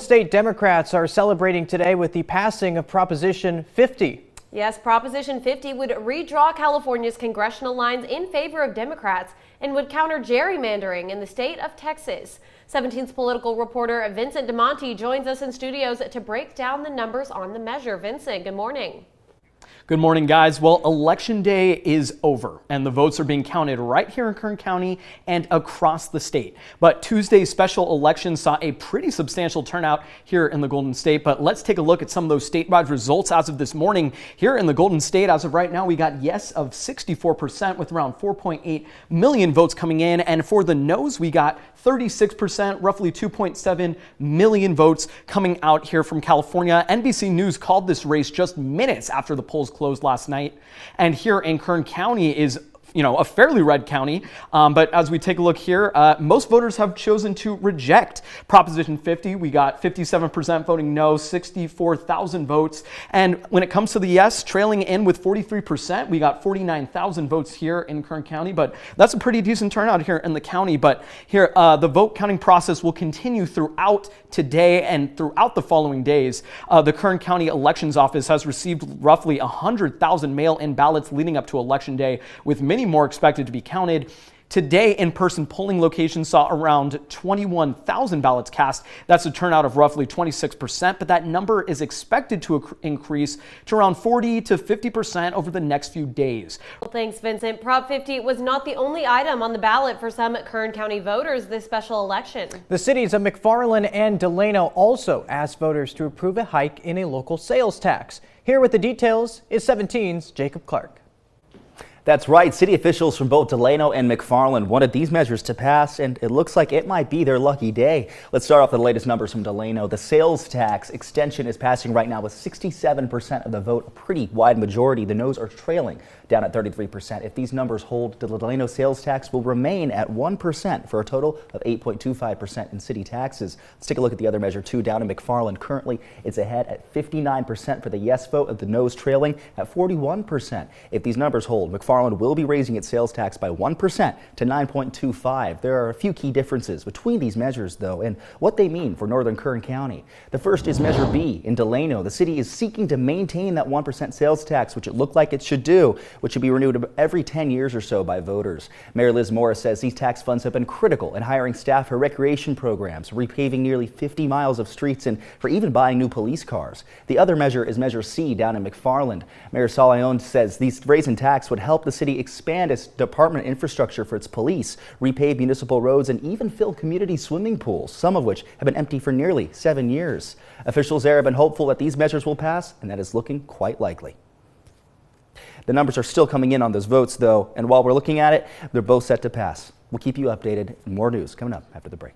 State Democrats are celebrating today with the passing of Proposition 50. Yes, Proposition 50 would redraw California's congressional lines in favor of Democrats and would counter gerrymandering in the state of Texas. 17's political reporter Vincent DeMonte joins us in studios to break down the numbers on the measure. Vincent, good morning. Good morning, guys. Well, Election Day is over, and the votes are being counted right here in Kern County and across the state. But Tuesday's special election saw a pretty substantial turnout here in the Golden State. But let's take a look at some of those statewide results as of this morning. Here in the Golden State, as of right now, we got yes of 64% with around 4.8 million votes coming in. And for the no's, we got 36%, roughly 2.7 million votes coming out here from California. NBC News called this race just minutes after the polls closed last night. And here in Kern County is a fairly red county. But as we take a look here, most voters have chosen to reject Proposition 50. We got 57% voting no, 64,000 votes. And when it comes to the yes, trailing in with 43%, we got 49,000 votes here in Kern County. But that's a pretty decent turnout here in the county. But here, the vote counting process will continue throughout today and throughout the following days. The Kern County Elections Office has received roughly 100,000 mail-in ballots leading up to Election Day, with many more expected to be counted. Today, in-person polling locations saw around 21,000 ballots cast. That's a turnout of roughly 26%, but that number is expected to increase to around 40 to 50% over the next few days. Well, thanks, Vincent. Prop 50 was not the only item on the ballot for some Kern County voters this special election. The cities of McFarland and Delano also asked voters to approve a hike in a local sales tax. Here with the details is 17's Jacob Clark. That's right. City officials from both Delano and McFarland wanted these measures to pass, and it looks like it might be their lucky day. Let's start off with the latest numbers from Delano. The sales tax extension is passing right now with 67% of the vote, a pretty wide majority. The no's are trailing, down at 33%. If these numbers hold, the Delano sales tax will remain at 1% for a total of 8.25% in city taxes. Let's take a look at the other measure, too. Down in McFarland, currently it's ahead at 59% for the yes vote, of the no's trailing at 41%. If these numbers hold, McFarland will be raising its sales tax by 1% to 9.25. There are a few key differences between these measures, though, and what they mean for northern Kern County. The first is Measure B in Delano. The city is seeking to maintain that 1% sales tax, which it looked like it should do, which should be renewed every 10 years or so by voters. Mayor Liz Morris says these tax funds have been critical in hiring staff for recreation programs, repaving nearly 50 miles of streets, and for even buying new police cars. The other measure is Measure C down in McFarland. Mayor Salayon says these raise in tax would help the city expand its department infrastructure for its police, repave municipal roads, and even fill community swimming pools, some of which have been empty for nearly 7 years. Officials there have been hopeful that these measures will pass, and that is looking quite likely. The numbers are still coming in on those votes, though, and while we're looking at it, they're both set to pass. We'll keep you updated. More news coming up after the break.